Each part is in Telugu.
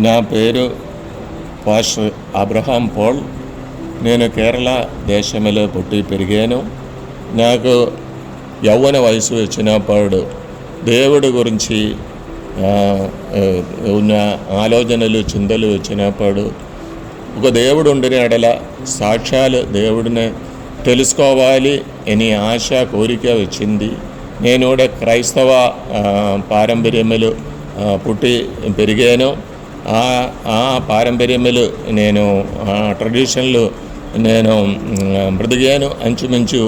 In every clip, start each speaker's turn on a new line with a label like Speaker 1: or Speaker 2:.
Speaker 1: నా పేరు పాస్టర్ అబ్రహాం పోల్. నేను కేరళ దేశంలో పుట్టి పెరిగాను. నాకు యవ్వన వయసు వచ్చినప్పుడు దేవుడి గురించి ఉన్న ఆలోచనలు చింతలు వచ్చినప్పుడు ఒక దేవుడు ఉండిన ఎడల సాక్ష్యాలు దేవుడిని తెలుసుకోవాలి అని ఆశ కోరిక వచ్చింది. నేను కూడా క్రైస్తవ పారంపర్యములు పుట్టి పెరిగాను. ఆ పారంపర్యములు నేను ట్రెడిషన్లు నేను బ్రతికాను. అంచుమించు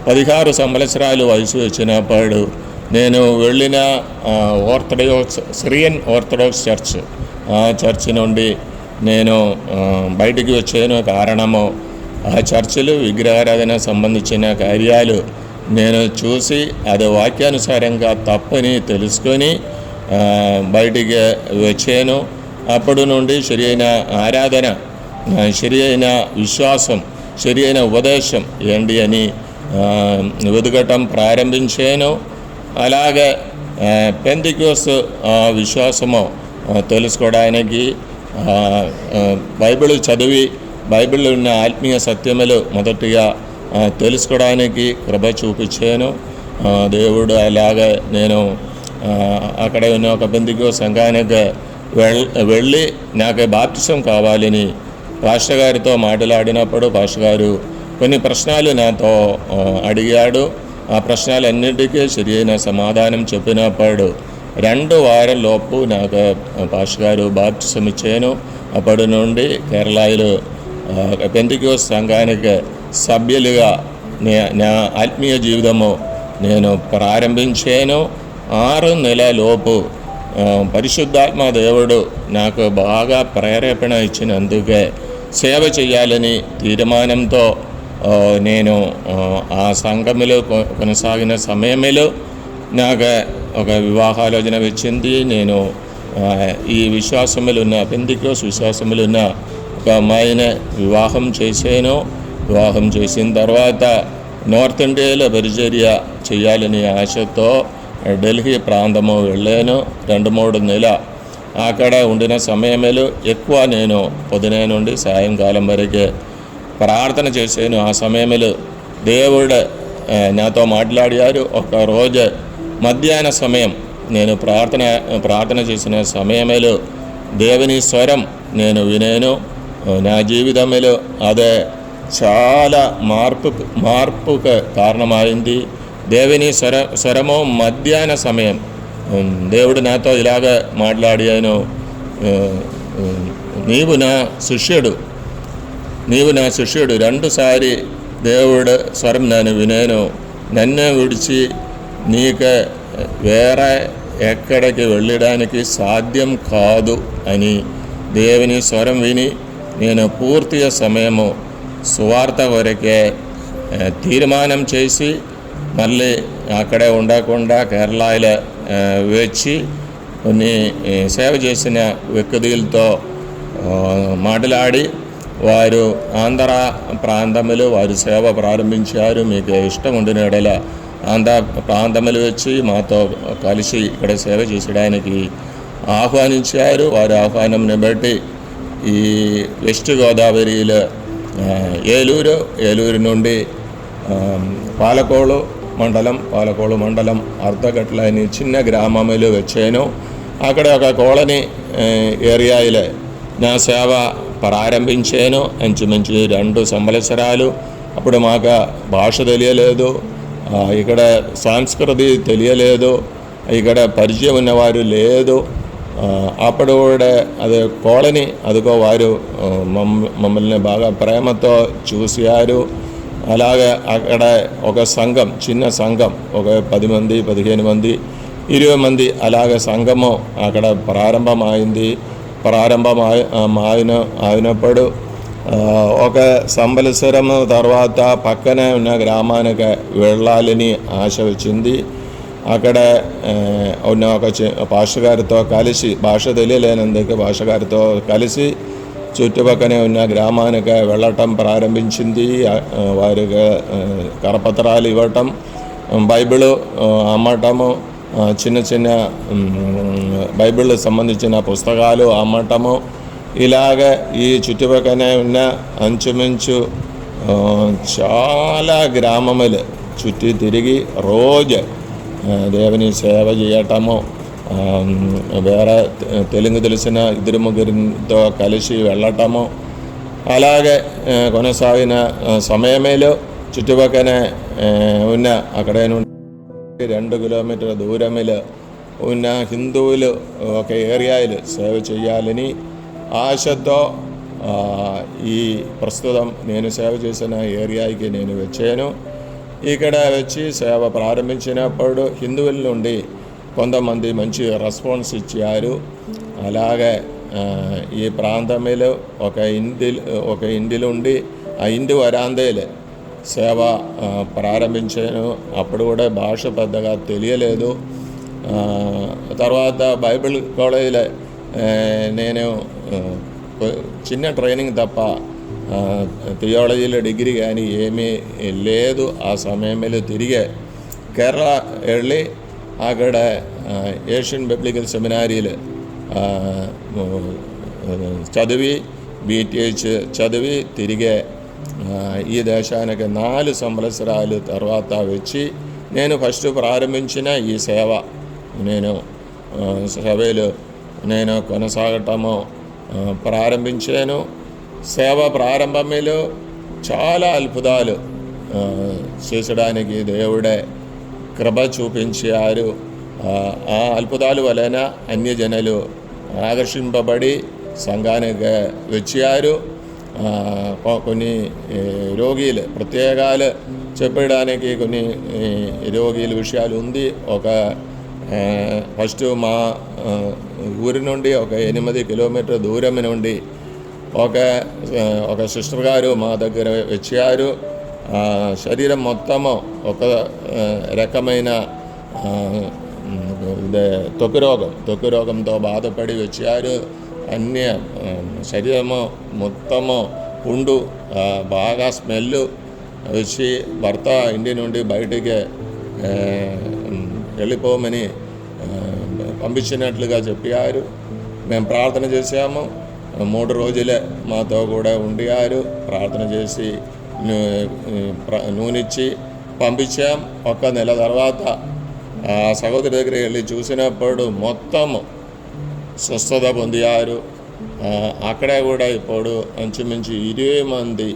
Speaker 1: 16 సంవత్సరాలు వయసు వచ్చినప్పుడు నేను వెళ్ళిన సిరియన్ ఆర్థడాక్స్ చర్చ్, ఆ చర్చ్ నుండి నేను బయటికి వచ్చాను. కారణము ఆ చర్చిలు విగ్రహారాధన సంబంధించిన కార్యాలు నేను చూసి అది వాక్యానుసారంగా తప్పని తెలుసుకొని బయటికి వచ్చాను. అప్పటి నుండి సరి అయిన ఆరాధన, సరి అయిన విశ్వాసం, సరి అయిన ఉపదేశం ఏంటి అని వెతకటం ప్రారంభించాను. అలాగే పెంతెకోస్తు విశ్వాసము తెలుసుకోవడానికి బైబిల్ చదివి బైబిల్లో ఉన్న ఆత్మీయ సత్యములు మొదటిగా తెలుసుకోవడానికి కృప చూపించాను దేవుడు. అలాగే నేను అక్కడ ఉన్న ఒక పెంతెకోస్తు సంఘానికి వెళ్ళి నాకు బాప్టిజం కావాలని పాస్టర్ గారితో మాట్లాడినప్పుడు పాస్టర్ గారు కొన్ని ప్రశ్నలు నాతో అడిగాడు. ఆ ప్రశ్నలన్నిటికీ సరి అయిన సమాధానం చెప్పినప్పుడు 2 వారాల లోపు నాకు పాస్టర్ గారు బాప్టిజం ఇచ్చాను. అప్పటి నుండి కేరళలో పెంతెకోస్తు సంఘానికి సభ్యులుగా నా ఆత్మీయ జీవితము నేను ప్రారంభించాను. 6 నెలల లోపు పరిశుద్ధాత్మ దేవుడు నాకు బాగా ప్రేరేపణ ఇచ్చినందుకే సేవ చేయాలని తీర్మానంతో నేను ఆ సంఘములో కొనసాగిన సమయంలో నాకు ఒక వివాహాలోచన వచ్చింది. నేను ఈ విశ్వాసములు ఉన్న పెంతెకోస్తు విశ్వాసములు ఉన్న ఒక అమ్మాయిని వివాహం చేశాను. వివాహం చేసిన తర్వాత నార్త్ ఇండియాలో పరిచర్య చేయాలని ఆశతో ఢిల్లీ ప్రాంతము వెళ్ళాను. 2-3 నెలలు అక్కడ ఉండిన సమయంలో ఎక్కువ నేను పొద్దున నుండి సాయంకాలం వరకు ప్రార్థన చేశాను. ఆ సమయంలో దేవుడు నాతో మాట్లాడారు. ఒక రోజు మధ్యాహ్న సమయం నేను ప్రార్థన చేసిన సమయంలో దేవుని స్వరం నేను వినాను. నా జీవితంలో అదే చాలా మార్పుకు కారణమైంది. దేవుని స్వరము మధ్యాహ్న సమయం దేవుడు నాతో ఇలాగ మాట్లాడాను, నీవు నా శిష్యుడు 2 సారి దేవుడు స్వరం నేను వినాను. నన్ను విడిచి నీకు వేరే ఎక్కడికి వెళ్ళడానికి సాధ్యం కాదు అని దేవుని స్వరం విని నేను పూర్తి సమయము సువార్త వరకే తీర్మానం చేసి మళ్ళీ అక్కడే ఉండకుండా కేరళలో వచ్చి కొన్ని సేవ చేసిన వ్యక్తులతో మాట్లాడి వారు ఆంధ్ర ప్రాంతంలో వారు సేవ ప్రారంభించారు. మీకు ఇష్టం ఉండిన ఎడల ఆంధ్ర ప్రాంతంలో వచ్చి మాతో కలిసి ఇక్కడ సేవ చేసడానికి ఆహ్వానించారు. వారి ఆహ్వానంని బట్టి ఈ వెస్ట్ గోదావరిలో ఏలూరు నుండి పాలకోళు మండలం అర్ధగట్ల అని చిన్న గ్రామంలో వచ్చాను. అక్కడ ఒక కాలనీ ఏరియాలో నా సేవ ప్రారంభించాను. అంచుమించు 2 సంవత్సరాలు. అప్పుడు మాకు భాష తెలియలేదు, ఇక్కడ సంస్కృతి తెలియలేదు, ఇక్కడ పరిచయం ఉన్నవారు లేదు. అప్పుడు కూడా అదే కాలనీ అదిగో వారు మమ్మల్ని బాగా ప్రేమతో చూశారు. అలాగే అక్కడ ఒక సంఘం, చిన్న సంఘం, ఒక 10 మంది 15 మంది 20 మంది అలాగే సంఘము అక్కడ అయినప్పుడు ఒక సంవత్సరం తర్వాత పక్కనే ఉన్న గ్రామానికి వెళ్ళాలని ఆశ వచ్చింది. అక్కడ ఉన్న ఒక పాస్టర్ గారితో కలిసి, భాష తెలియలేనందుకు పాస్టర్ గారితో కలిసి చుట్టుపక్కనే ఉన్న గ్రామానికి వెళ్ళటం ప్రారంభించింది. వారికి కరపత్రాలు ఇవ్వటం, బైబిల్ అమ్మటము, చిన్న చిన్న బైబిల్ సంబంధించిన పుస్తకాలు అమ్మటము. ఇలాగ ఈ చుట్టుపక్కనే ఉన్న అంచుమించు చాలా గ్రామములు చుట్టి తిరిగి రోజు దేవుని సేవ చేయటము, వేరే తెలుగు తెలిసిన 2-3 కలిసి వెళ్ళటము. అలాగే కొనసాగిన సమయంలో చుట్టుపక్కనే ఉన్న అక్కడే నుండి 2 కిలోమీటర్ల దూరములో ఉన్న హిందువులు ఒక ఏరియాలో సేవ చేయాలని ఆశతో ఈ ప్రస్తుతం నేను సేవ చేసిన ఏరియాకి నేను వచ్చాను. ఇక్కడ వచ్చి సేవ ప్రారంభించినప్పుడు హిందువుల నుండి కొంతమంది మంచి రెస్పాన్స్ ఇచ్చారు. అలాగే ఈ ప్రాంతంలో ఒక ఇంటిలో ఉండి ఆ ఇంటి వరాందేలు సేవ ప్రారంభించాను. అప్పుడు కూడా భాష పెద్దగా తెలియలేదు. తర్వాత బైబిల్ కాలేజీలో నేను చిన్న ట్రైనింగ్ తప్ప థియాలజీలో డిగ్రీ కానీ ఏమీ లేదు. ఆ సమయంలో తిరిగే కేరళ వెళ్ళి అక్కడ ఏషియన్ బిబ్లికల్ సెమినారీలు చదివి BTH చదివి తిరిగే ఈ దేశానికి 4 సంవత్సరాలు తర్వాత వచ్చి నేను ఫస్ట్ ప్రారంభించిన ఈ సేవ సభలో నేను కొనసాగటము ప్రారంభించాను. సేవ ప్రారంభంలో చాలా అద్భుతాలు చేసడానికి దేవుడే కృప చూపించారు. ఆ అద్భుతాల వలన అన్యజనులు ఆకర్షింపబడి సంఘానికి వచ్చారు. కొన్ని రోగిలు ప్రత్యేకాలు చెప్పడానికి కొన్ని రోగిల విషయాలు ఉంది. ఫస్ట్ మా ఊరి నుండి ఒక 8 కిలోమీటర్ల దూరం నుండి ఒక సిస్టర్ గారు మా దగ్గర వచ్చారు. శరీరం మొత్తము ఒక రకమైన త్వక్కు రోగంతో బాధపడి వచ్చారు. అన్ని శరీరము మొత్తము పుండు, బాగా స్మెల్ వచ్చి భర్త ఇంటి నుండి బయటికి వెళ్ళిపోమని పంపించినట్లుగా చెప్పారు. మేము ప్రార్థన చేశాము. 3 రోజులే మాతో కూడా ఉండియారు. ప్రార్థన చేసి నూనెచ్చి పంపించాం. 1 నెల తర్వాత ఆ సహోదరి దగ్గరికి వెళ్ళి చూసినప్పుడు మొత్తము స్వస్థత పొందారు. అక్కడే కూడా ఇప్పుడు అంచుమించు 20 మంది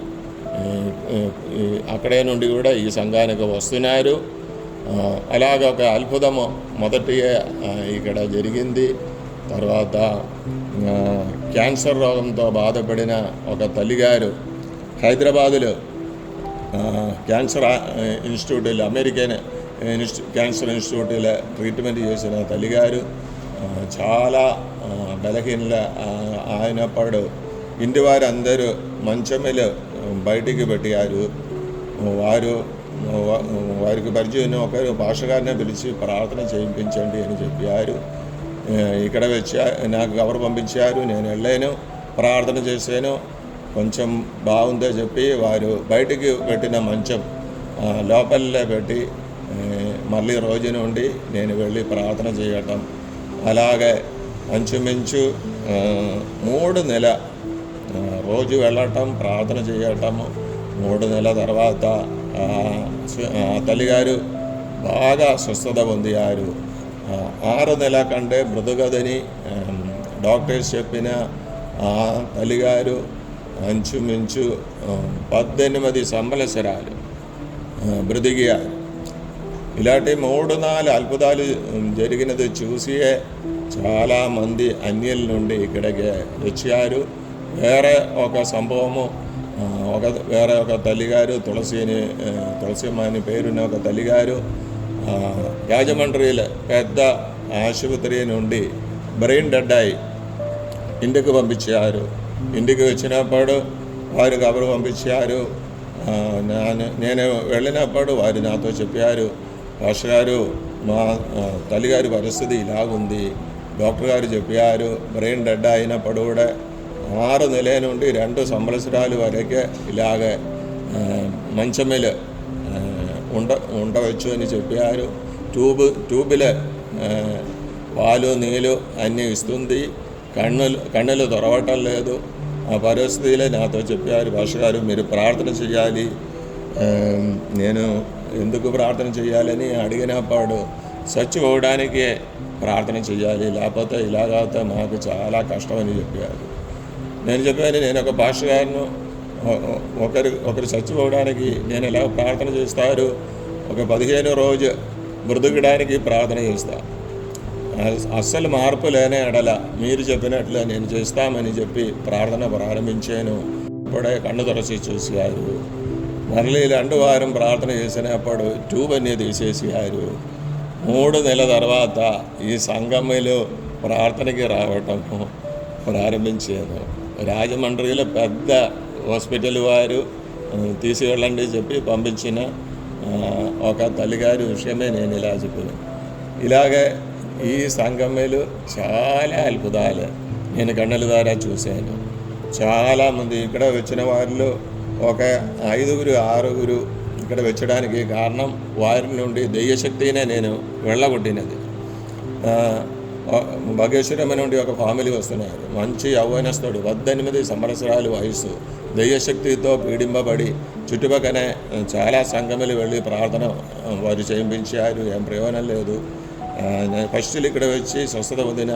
Speaker 1: అక్కడే నుండి కూడా ఈ సంఘానికి వస్తున్నారు. అలాగ ఒక అద్భుతము మొదటిగా ఇక్కడ జరిగింది. తర్వాత క్యాన్సర్ రోగంతో బాధపడిన ఒక తల్లిగారు హైదరాబాదులో క్యాన్సర్ ఇన్స్టిట్యూట్లో అమెరికన్ క్యాన్సర్ ఇన్స్టిట్యూట్లో ట్రీట్మెంట్ చేసిన తల్లిగారు చాలా బలహీనల అయినప్పుడు ఇంటి వారు అందరూ మంచంలో బయటికి పెట్టారు. వారికి పరిచయం ఒకరు భాషగారిని పిలిచి ప్రార్థన చేయించండి అని చెప్పారు. ఇక్కడ వచ్చా నాకు కవర్ పంపించారు. నేను వెళ్ళాను, ప్రార్థన చేశాను. కొంచెం బాగుందో చెప్పి వారు బయటికి పెట్టిన మంచం లోపలే పెట్టి మళ్ళీ రోజు నుండి నేను వెళ్ళి ప్రార్థన చేయటం. అలాగే అంచుమించు 3 నెల రోజు వెళ్ళటం, ప్రార్థన చేయటము. 3 నెలల తర్వాత తల్లిగారు బాగా స్వస్థత పొందారు. 6 నెలల కంటే బ్రతుకదని డాక్టర్స్ చెప్పిన తల్లిగారు అంచుమించు 18 సంవత్సరాలు బ్రతికారు. ఇలాంటి 3-4 అద్భుతాలు జరిగినది చూసి చాలామంది అన్యుల నుండి ఇక్కడికి వచ్చారు. వేరే ఒక సంభవము, వేరే ఒక తల్లిగారు తులసిమ్మ అని పేరున్న ఒక తల్లిగారు రాజమండ్రిలో పెద్ద ఆసుపత్రి నుండి బ్రెయిన్ డెడ్ అయి ఇంటికి పంపించారు. ఇంటికి వచ్చినప్పుడు వారు కబురు పంపించారు. నేను వెళ్ళినప్పుడు వారు నాతో చెప్పారు, పాస్టర్ గారు మా తల్లిగారి పరిస్థితి ఇలాగుంది. డాక్టర్ గారు చెప్పారు బ్రెయిన్ డెడ్ అయినప్పుడు కూడా 6 నెలల నుండి 2 సంవత్సరాలు వరకే ఇలాగే మంచంలో ఉండవచ్చు అని చెప్పారు. ట్యూబులో పాలు నీళ్ళు అన్నీ ఇస్తుంది, కన్నులు దొరవటం లేదు. ఆ పరిస్థితిలో నాతో చెప్పారు, భాస్కర్ గారు మీరు ప్రార్థన చేయాలి. నేను ఎందుకు ప్రార్థన చేయాలని అడిగినప్పుడు చచ్చిపోవడానికి ప్రార్థన చేయాలి, లేకపోతే ఇలాగైతే మాకు చాలా కష్టమని చెప్పారు. నేను చెప్పాను, నేను ఒక భాస్కర్ గారిను, ఒకరు చచ్చిపోవడానికి నేను ఎలా ప్రార్థన చేస్తారు, ఒక 15 రోజు బ్రతుకడానికి ప్రార్థన చేస్తా. అస్సలు మార్పు లేనే ఎడల మీరు చెప్పినట్లు నేను చేస్తామని చెప్పి ప్రార్థన ప్రారంభించాను. ఇప్పుడే కన్ను తెరచి చూసారు. మళ్ళీ 2 వారం ప్రార్థన చేసినప్పుడు ట్యూబ్ అన్నీ తీసేసారు. 3 నెలల తర్వాత ఈ సంఘంలో ప్రార్థనకి రావటం ప్రారంభించాను. రాజమండ్రిలో పెద్ద హాస్పిటల్ వారు తీసుకెళ్ళండి చెప్పి పంపించిన ఒక తల్లిగారి విషయమే నేను ఇలా చెప్పాను. ఇలాగే ఈ సంఘంలో చాలా అద్భుతాలు నేను కన్నుల ద్వారా చూశాను. చాలామంది ఇక్కడ వచ్చిన వారిలో ఒక 5, 6 ఇక్కడ వచ్చడానికి కారణం వారి నుండి దెయ్యశక్తినే నేను వెళ్ళగొట్టినది. భాగ్యశ్వరమ్మ నుండి ఒక ఫ్యామిలీ వస్తున్నారు, మంచి యవ్వనస్తుడు, 18 సంవత్సరాల వయసు, దెయ్యశక్తితో పీడింపబడి చుట్టుపక్కనే చాలా సంఘములు వెళ్ళి ప్రార్థన వారు చేయించారు. ఏం ప్రయోజనం లేదు. ఫస్ట్ ఇక్కడ వచ్చి స్వస్థత పొందిన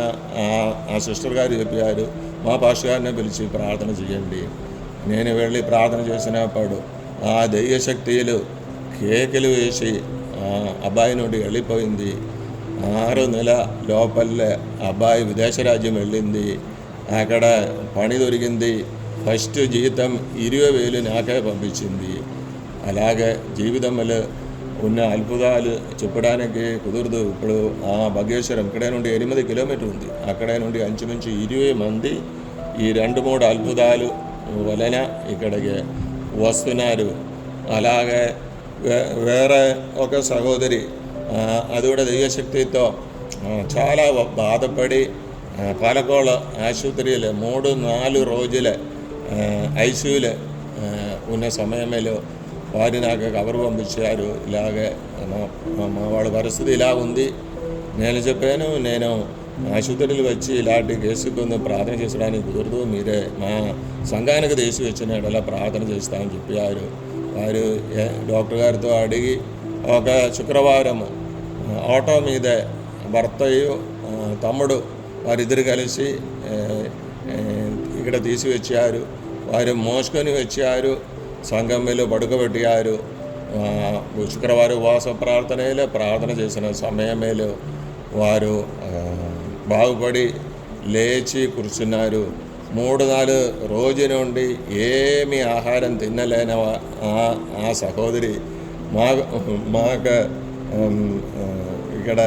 Speaker 1: ఆ సిస్టర్ గారు చెప్పారు, మా పాస్టర్ గారిని పిలిచి ప్రార్థన చేయండి. నేను వెళ్ళి ప్రార్థన చేసినప్పుడు ఆ దెయ్యశక్తులు కేకలు వేసి అబ్బాయి నుండి వెళ్ళిపోయింది. 6 నెలల లోపలే అబ్బాయి విదేశ రాజ్యం వెళ్ళింది. అక్కడ పని దొరికింది. ఫస్ట్ జీతం 20,000 నాకే పంపించింది. అలాగే జీవితంలో ఉన్న అద్భుతాలు చెప్పడానికి కుదరదు. ఇప్పుడు భాగ్యేశ్వరం ఇక్కడే నుండి 8 కిలోమీటర్ ఉంది. అక్కడే నుండి అంచుమించు 20 మంది ఈ 2-3 అద్భుతాలు వలన ఇక్కడికి వస్తున్నారు. అలాగే వేరే ఒక సహోదరి, అది కూడా దైవశక్తితో చాలా బాధపడి పాలకోళ ఆసుపత్రిలో 3-4 రోజుల ఐసీయూలో ఉన్న సమయంలో వారు నాకు కబరు పంపించారు. ఇలాగే మా వాళ్ళ పరిస్థితి ఇలా ఉంది. నేను చెప్పాను, నేను ఆసుపత్రులు వచ్చి ఇలాంటి కేసు కొంచెం ప్రార్థన చేసడానికి కుదరదు, మీరే మా సంఘానికి దేశం వచ్చిన ఇలా ప్రార్థన చేస్తామని చెప్పారు. వారు డాక్టర్ గారితో అడిగి ఒక శుక్రవారం ఆటో మీద భర్తయు తమ్ముడు వారిద్దరు కలిసి ఇక్కడ తీసుకొచ్చారు. వారు మోసుకొని వచ్చారు, సంఘంలో పడుకోబెట్టారు. శుక్రవారం ఉపవాస ప్రార్థన చేసిన సమయంలో వారు బాగుపడి లేచి కూర్చున్నారు. 3-4 రోజు నుండి ఏమి ఆహారం తినలేని ఆ సహోదరి మాకు ఇక్కడ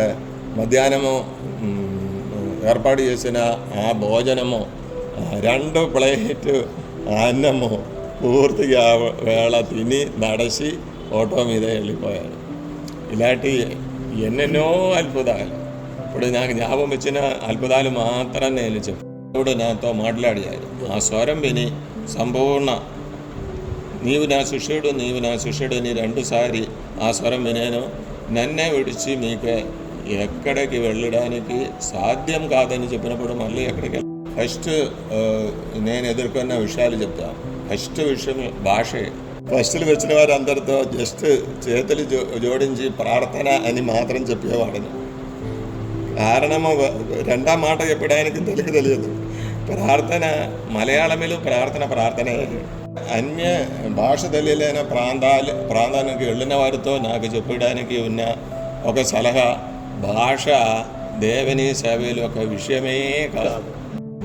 Speaker 1: మధ్యాహ్నము ఏర్పాటు చేసిన ఆ భోజనము 2 ప్లేట్ అన్నము పూర్తిగా వేళ తిని నడిచి ఆటో మీద వెళ్ళిపోయారు. ఇలాంటి ఎన్నెన్నో అద్భుతాలు ఇప్పుడు నాకు జ్ఞాపకం ఇచ్చిన అద్భుతాలు మాత్రం నేను చెప్పాడు. నాతో మాట్లాడారు. ఆ స్వరం విని సంపూర్ణ నీవు నా శిష్యుడు నీ 2 సారి ఆ స్వరం వినేను. నన్నే విడిచి మీకు ఎక్కడికి వెళ్ళడానికి సాధ్యం కాదని చెప్పినప్పుడు మళ్ళీ ఎక్కడికి ఫస్ట్ నేను ఎదుర్కొన్న విషయాలు చెప్తాను. ఫస్ట్ విషయం భాషే. ఫస్టులు వచ్చిన వారు అందరితో జస్ట్ చేతులు జోడించి ప్రార్థన అని మాత్రం చెప్పేవాడిని. కారణము 2వ మాట చెప్పడానికి తెలియదు. ప్రార్థన మలయాళంలో ప్రార్థనే. అన్య భాష తెలియలేని ప్రాంతానికి వెళ్ళిన వారితో నాకు చెప్పడానికి ఉన్న ఒక సలహా, భాష దేవుని సేవలు ఒక విషయమే కాదు.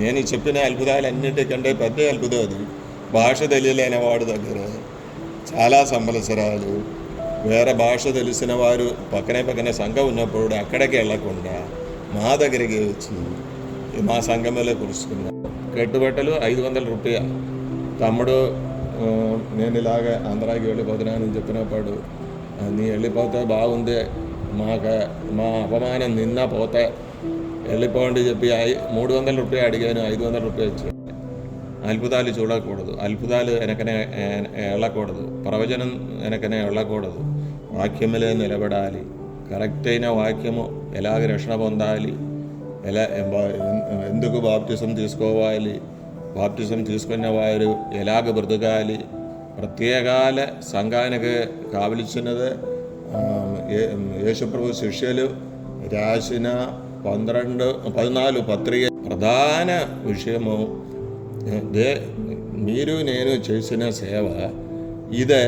Speaker 1: నేను చెప్పిన అద్భుతాలన్నిటికంటే పెద్ద అద్భుతం అది. భాష తెలియలేని వాడి దగ్గర చాలా సంవత్సరాలు వేరే భాష తెలిసిన వారు పక్కనే సంఘం ఉన్నప్పుడు అక్కడికి వెళ్ళకుండా మా దగ్గరికి వచ్చి మా సంఘంలో కురుచుకున్నాను. కట్టుబట్టలు 500 రూపాయలు. తమ్ముడు నేను ఇలాగ ఆంధ్రాకి వెళ్ళిపోతున్నానని చెప్పినప్పుడు, నీ వెళ్ళిపోతే బాగుంది, మా అపమానం నిన్న పోతే వెళ్ళిపోండి చెప్పి 300 రూపాయలు అడిగాను. 500 రూపాయలు ఇచ్చాను. అద్భుతాలు చూడకూడదు, అద్భుతాలు వెనకనే వెళ్ళకూడదు, ప్రవచనం వెనకనే వెళ్ళకూడదు. వాక్యములే నిలబడాలి. కరెక్ట్ అయిన వాక్యము ఎలాగ రక్షణ పొందాలి, ఎందుకు బాప్తిసం తీసుకోవాలి, బాప్తిసం తీసుకున్న వారు ఎలాగ బ్రతకాలి, ప్రత్యేకాల సంఘానికి కావలసినది యేసుప్రభు శిష్యులు రాసిన 14 పత్రిక ప్రధాన విషయము మీరు నేను చేసిన సేవ. ఇదే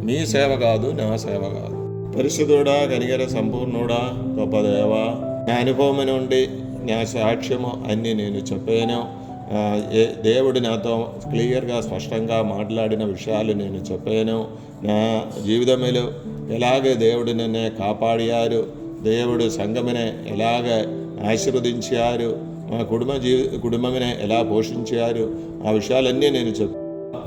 Speaker 1: మీ సేవ కాదు, నా సేవ కాదు. పరిశుద్ధుడా, కనికర సంపూర్ణుడా, గొప్ప దేవ, నా అనుభవం నుండి నా సాక్ష్యము అన్నీ నేను చెప్పాను. దేవుడు నాతో క్లియర్గా స్పష్టంగా మాట్లాడిన విషయాలు నేను చెప్పాను. నా జీవితంలో ఎలాగే దేవుడు నన్ను కాపాడారు, దేవుడు సంఘమునే ఎలాగ ఆశీర్వదించారు, మా కుటుంబమునే ఎలా పోషించారు, ఆ విషయాలన్నీ నేను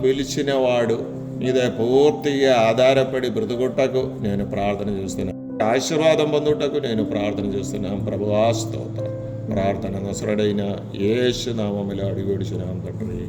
Speaker 1: పిలిచిన వాడు మీద పూర్తిగా ఆధారపడి బ్రతుకుటకు నేను ప్రార్థన చేస్తున్నాను. ఆశీర్వాదం పొందుటకు నేను ప్రార్థన చేస్తున్నాను. ప్రభువా స్తోత్రం. ప్రార్థన నసరుడైన యేసు నామములో అడిగి విడిచినాం తండ్రి.